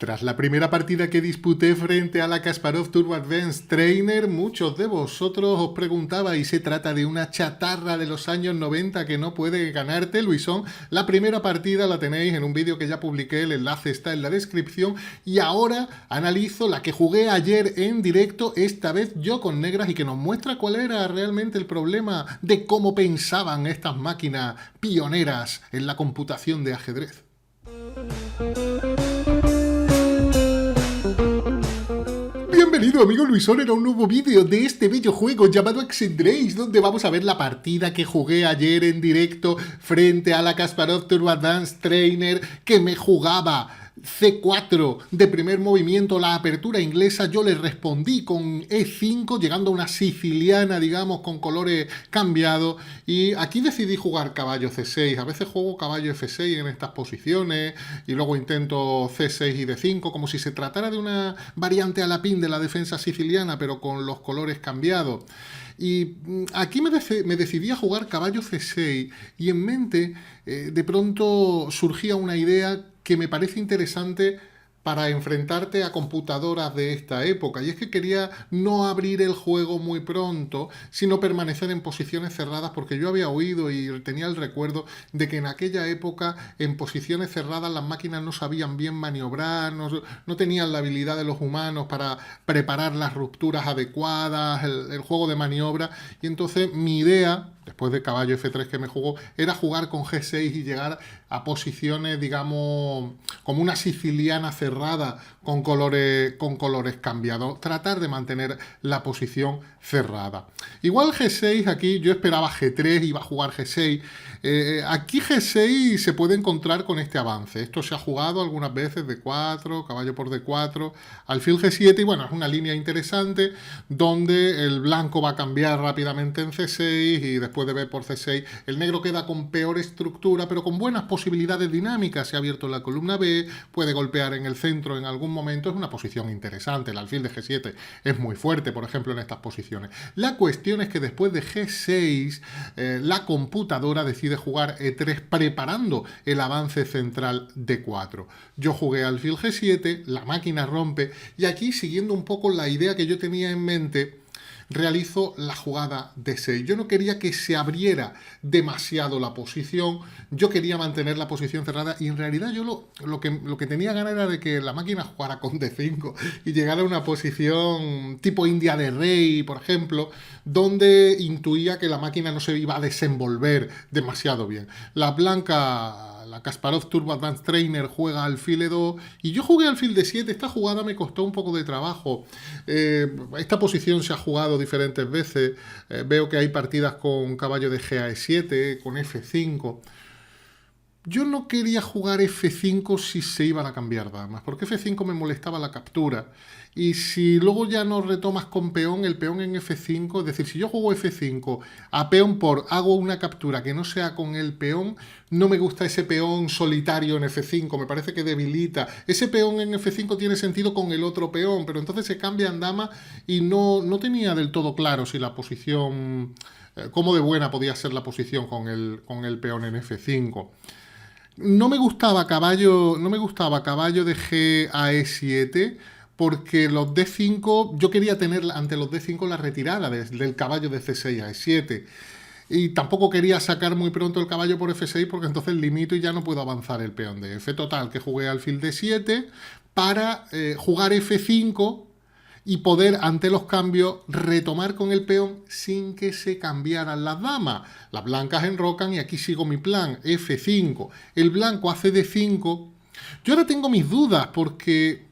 Tras la primera partida que disputé frente a la Kasparov Turbo Advanced Trainer, muchos de vosotros os preguntabais, ¿se trata de una chatarra de los años 90 que no puede ganarte, Luisón? La primera partida la tenéis en un vídeo que ya publiqué, el enlace está en la descripción, y ahora analizo la que jugué ayer en directo, esta vez yo con negras, y que nos muestra cuál era realmente el problema de cómo pensaban estas máquinas pioneras en la computación de ajedrez. Bienvenido, amigo Luisón, a un nuevo vídeo de este bello juego llamado Excendrace, donde vamos a ver la partida que jugué ayer en directo frente a la Kasparov Turbo Advanced Trainer, que me jugaba C4 de primer movimiento, la apertura inglesa. Yo le respondí con E5, llegando a una siciliana, digamos, con colores cambiados, y aquí decidí jugar caballo C6. A veces juego caballo F6 en estas posiciones, y luego intento C6 y D5, como si se tratara de una variante a la pin de la defensa siciliana, pero con los colores cambiados. Y aquí me decidí a jugar caballo C6, y en mente de pronto surgía una idea que me parece interesante para enfrentarte a computadoras de esta época, y es que quería no abrir el juego muy pronto, sino permanecer en posiciones cerradas, porque yo había oído y tenía el recuerdo de que en aquella época en posiciones cerradas las máquinas no sabían bien maniobrar, no tenían la habilidad de los humanos para preparar las rupturas adecuadas, el juego de maniobra, y entonces mi idea, después de caballo F3 que me jugó, era jugar con G6 y llegar a posiciones, digamos, como una siciliana cerrada con colores cambiados. Tratar de mantener la posición cerrada. Igual G6, aquí yo esperaba G3, iba a jugar G6. Aquí G6 se puede encontrar con este avance. Esto se ha jugado algunas veces, D4, caballo por D4, alfil G7, y bueno, es una línea interesante donde el blanco va a cambiar rápidamente en C6 y después de B por C6 el negro queda con peor estructura, pero con buenas posibilidades dinámicas. Se ha abierto la columna B, puede golpear en el centro en algún momento, es una posición interesante. El alfil de G7 es muy fuerte, por ejemplo, en estas posiciones. La cuestión es que después de G6 la computadora decide jugar E3 preparando el avance central D4. Yo jugué alfil G7, la máquina rompe, y aquí, siguiendo un poco la idea que yo tenía en mente, realizo la jugada D6. Yo no quería que se abriera demasiado la posición, yo quería mantener la posición cerrada, y en realidad yo lo que tenía ganas era de que la máquina jugara con D5 y llegara a una posición tipo India de rey, por ejemplo, donde intuía que la máquina no se iba a desenvolver demasiado bien. La Kasparov Turbo Advanced Trainer juega alfil E2 y yo jugué alfil D7. Esta jugada me costó un poco de trabajo. Esta posición se ha jugado diferentes veces. Veo que hay partidas con caballo de G a E7, con F5. Yo no quería jugar F5 si se iban a cambiar damas, porque F5 me molestaba la captura. Y si luego ya no retomas con peón, el peón en F5, es decir, si yo juego F5 a peón por, hago una captura que no sea con el peón, no me gusta ese peón solitario en F5, me parece que debilita. Ese peón en F5 tiene sentido con el otro peón, pero entonces se cambian damas y no tenía del todo claro si la posición, cómo de buena podía ser la posición con el peón en F5. No me gustaba caballo de G a E7, porque los D5, yo quería tener ante los D5 la retirada del caballo de C6 a E7. Y tampoco quería sacar muy pronto el caballo por F6, porque entonces limito y ya no puedo avanzar el peón de F. Total, que jugué alfil D7 para jugar F5 y poder, ante los cambios, retomar con el peón sin que se cambiaran las damas. Las blancas enrocan y aquí sigo mi plan, F5. El blanco hace D5. Yo ahora tengo mis dudas, porque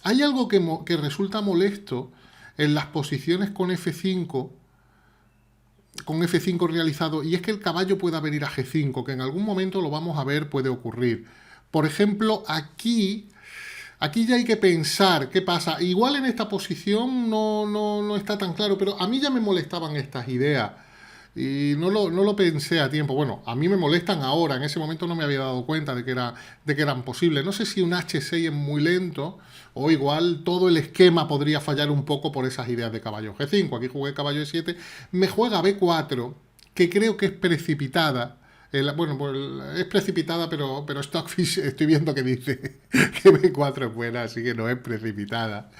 hay algo que resulta molesto en las posiciones con F5 realizado, y es que el caballo pueda venir a G5, que en algún momento lo vamos a ver, puede ocurrir. Por ejemplo, aquí ya hay que pensar qué pasa. Igual en esta posición no está tan claro, pero a mí ya me molestaban estas ideas y no lo pensé a tiempo. Bueno, a mí me molestan ahora, en ese momento no me había dado cuenta de que eran posibles. No sé si un H6 es muy lento, o igual todo el esquema podría fallar un poco por esas ideas de caballo G5. Aquí jugué caballo E7, me juega B4, que creo que es precipitada. Bueno, pues es precipitada, pero Stockfish estoy viendo que dice que B4 es buena, así que no es precipitada.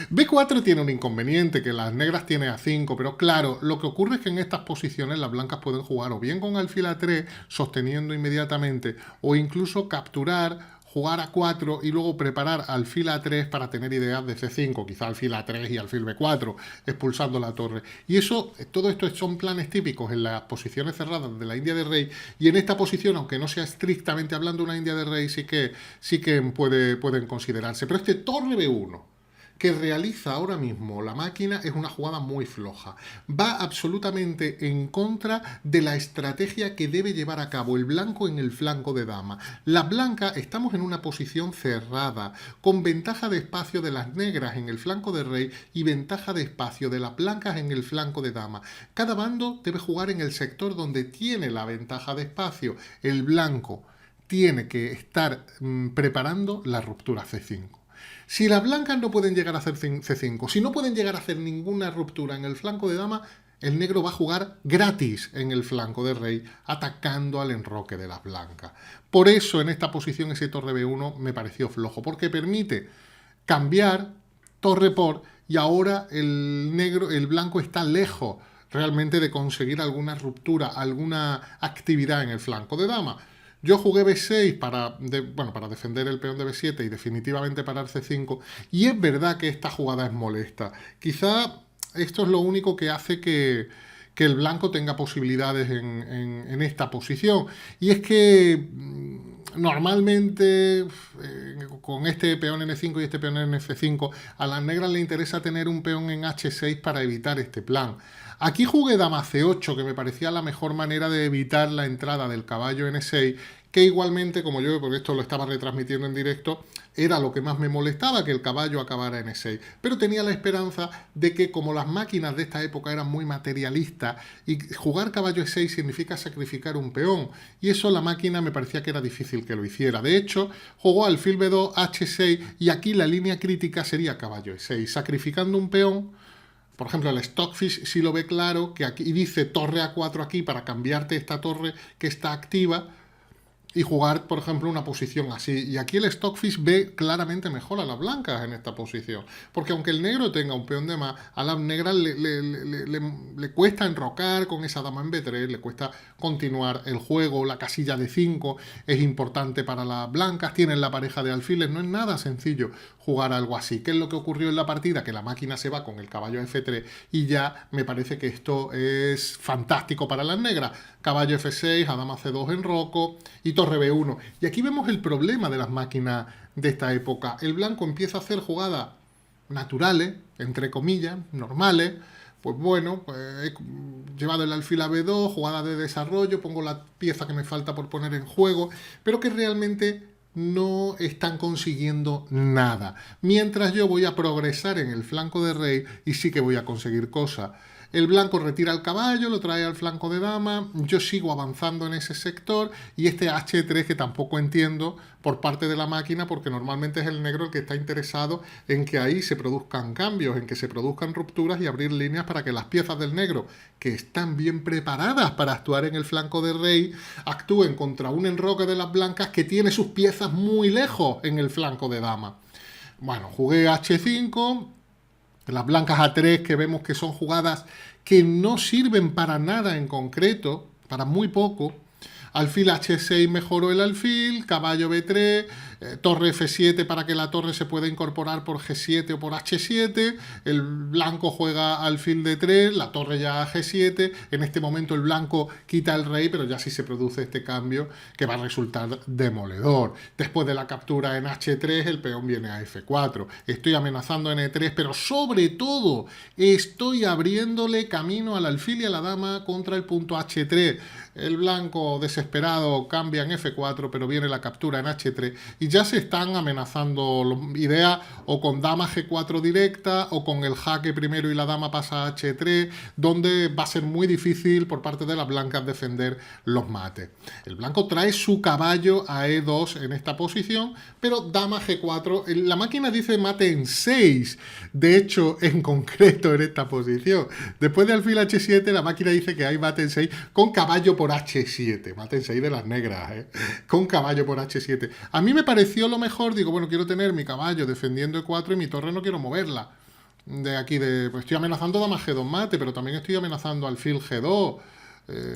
B4 tiene un inconveniente, que las negras tiene A5, pero claro, lo que ocurre es que en estas posiciones las blancas pueden jugar o bien con alfil A3, sosteniendo inmediatamente, o incluso capturar, jugar a 4 y luego preparar alfil A3 para tener ideas de C5, quizá alfil A3 y alfil B4, expulsando la torre. Y eso, todo esto son planes típicos en las posiciones cerradas de la India de rey, y en esta posición, aunque no sea estrictamente hablando una India de rey, sí que pueden considerarse. Pero este torre B1 que realiza ahora mismo la máquina es una jugada muy floja. Va absolutamente en contra de la estrategia que debe llevar a cabo el blanco en el flanco de dama. Las blancas estamos en una posición cerrada, con ventaja de espacio de las negras en el flanco de rey y ventaja de espacio de las blancas en el flanco de dama. Cada bando debe jugar en el sector donde tiene la ventaja de espacio. El blanco tiene que estar preparando la ruptura C5. Si las blancas no pueden llegar a hacer C5, si no pueden llegar a hacer ninguna ruptura en el flanco de dama, el negro va a jugar gratis en el flanco de rey, atacando al enroque de las blancas. Por eso en esta posición ese torre B1 me pareció flojo, porque permite cambiar torre por, y ahora el blanco está lejos realmente de conseguir alguna ruptura, alguna actividad en el flanco de dama. Yo jugué B6 para defender el peón de B7 y definitivamente parar C5. Y es verdad que esta jugada es molesta. Quizá esto es lo único que hace que el blanco tenga posibilidades en esta posición. Y es que normalmente con este peón en E5 y este peón en F5, a las negras le interesa tener un peón en H6 para evitar este plan. Aquí jugué dama C8, que me parecía la mejor manera de evitar la entrada del caballo en E6, que igualmente, como yo, porque esto lo estaba retransmitiendo en directo, era lo que más me molestaba, que el caballo acabara en E6. Pero tenía la esperanza de que, como las máquinas de esta época eran muy materialistas, y jugar caballo E6 significa sacrificar un peón, y eso la máquina me parecía que era difícil que lo hiciera. De hecho, jugó alfil B2, H6, y aquí la línea crítica sería caballo E6, sacrificando un peón. Por ejemplo, el Stockfish sí lo ve claro, que aquí dice torre A4 aquí para cambiarte esta torre que está activa y jugar, por ejemplo, una posición así. Y aquí el Stockfish ve claramente mejor a las blancas en esta posición. Porque aunque el negro tenga un peón de más, a las negras le cuesta enrocar con esa dama en B3, le cuesta continuar el juego. La casilla de 5 es importante para las blancas, tienen la pareja de alfiles. No es nada sencillo jugar algo así. ¿Qué es lo que ocurrió en la partida? Que la máquina se va con el caballo F3 y ya me parece que esto es fantástico para las negras. Caballo F6, a dama C2 en roco y torre B1. Y aquí vemos el problema de las máquinas de esta época. El blanco empieza a hacer jugadas naturales, entre comillas, normales. Pues bueno, pues he llevado el alfil a B2, jugada de desarrollo, pongo la pieza que me falta por poner en juego, pero que realmente no están consiguiendo nada. Mientras yo voy a progresar en el flanco de rey y sí que voy a conseguir cosas. El blanco retira el caballo, lo trae al flanco de dama, yo sigo avanzando en ese sector y este H3 que tampoco entiendo por parte de la máquina, porque normalmente es el negro el que está interesado en que ahí se produzcan cambios, en que se produzcan rupturas y abrir líneas para que las piezas del negro, que están bien preparadas para actuar en el flanco de rey, actúen contra un enroque de las blancas que tiene sus piezas muy lejos en el flanco de dama. Bueno, jugué H5... Las blancas A3, que vemos que son jugadas que no sirven para nada en concreto, para muy poco. Alfil H6 mejoró el alfil, caballo B3, torre F7 para que la torre se pueda incorporar por G7 o por H7, el blanco juega alfil D3, la torre ya a G7, en este momento el blanco quita el rey, pero ya sí se produce este cambio que va a resultar demoledor. Después de la captura en H3, el peón viene a F4, estoy amenazando en E3, pero sobre todo estoy abriéndole camino al alfil y a la dama contra el punto H3. El blanco desesperado cambia en F4, pero viene la captura en H3 y ya se están amenazando ideas o con dama G4 directa o con el jaque primero y la dama pasa a H3, donde va a ser muy difícil por parte de las blancas defender los mates. El blanco trae su caballo a E2 en esta posición, pero dama G4, la máquina dice mate en 6, de hecho en concreto en esta posición. Después de alfil H7 la máquina dice que hay mate en 6 con caballo por H7, mate en 6 de las negras, con caballo por H7. A mí me pareció lo mejor, digo, bueno, quiero tener mi caballo defendiendo E4 y mi torre no quiero moverla. De aquí, pues estoy amenazando dama G2 mate, pero también estoy amenazando alfil G2.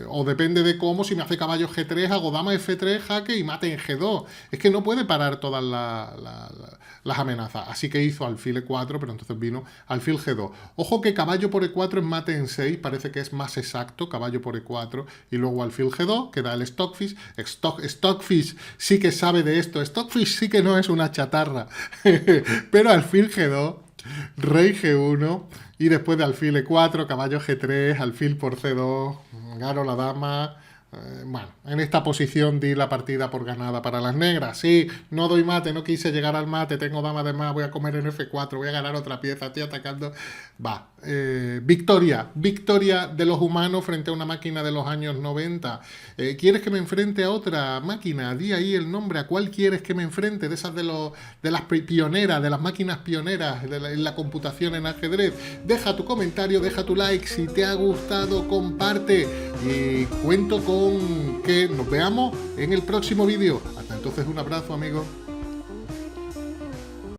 O depende de cómo, si me hace caballo G3, hago dama F3, jaque y mate en G2. Es que no puede parar todas las amenazas. Así que hizo alfil E4, pero entonces vino alfil G2. Ojo que caballo por E4 es mate en 6, parece que es más exacto, caballo por E4, y luego alfil G2, que da el Stockfish. Stockfish sí que sabe de esto. Stockfish sí que no es una chatarra. Pero alfil G2, rey G1, y después de alfil E4, caballo G3, alfil por C2, gano la dama. Bueno, en esta posición di la partida por ganada para las negras. Sí, no doy mate, no quise llegar al mate, tengo dama de más, voy a comer en F4, voy a ganar otra pieza, estoy atacando. Va, victoria de los humanos frente a una máquina de los años 90. ¿Quieres que me enfrente a otra máquina? Di ahí el nombre, ¿a cuál quieres que me enfrente? De esas de las pioneras, de las máquinas pioneras en la computación en ajedrez. Deja tu comentario, deja tu like, si te ha gustado, comparte y cuento con que nos veamos en el próximo vídeo. Hasta entonces, un abrazo, amigos.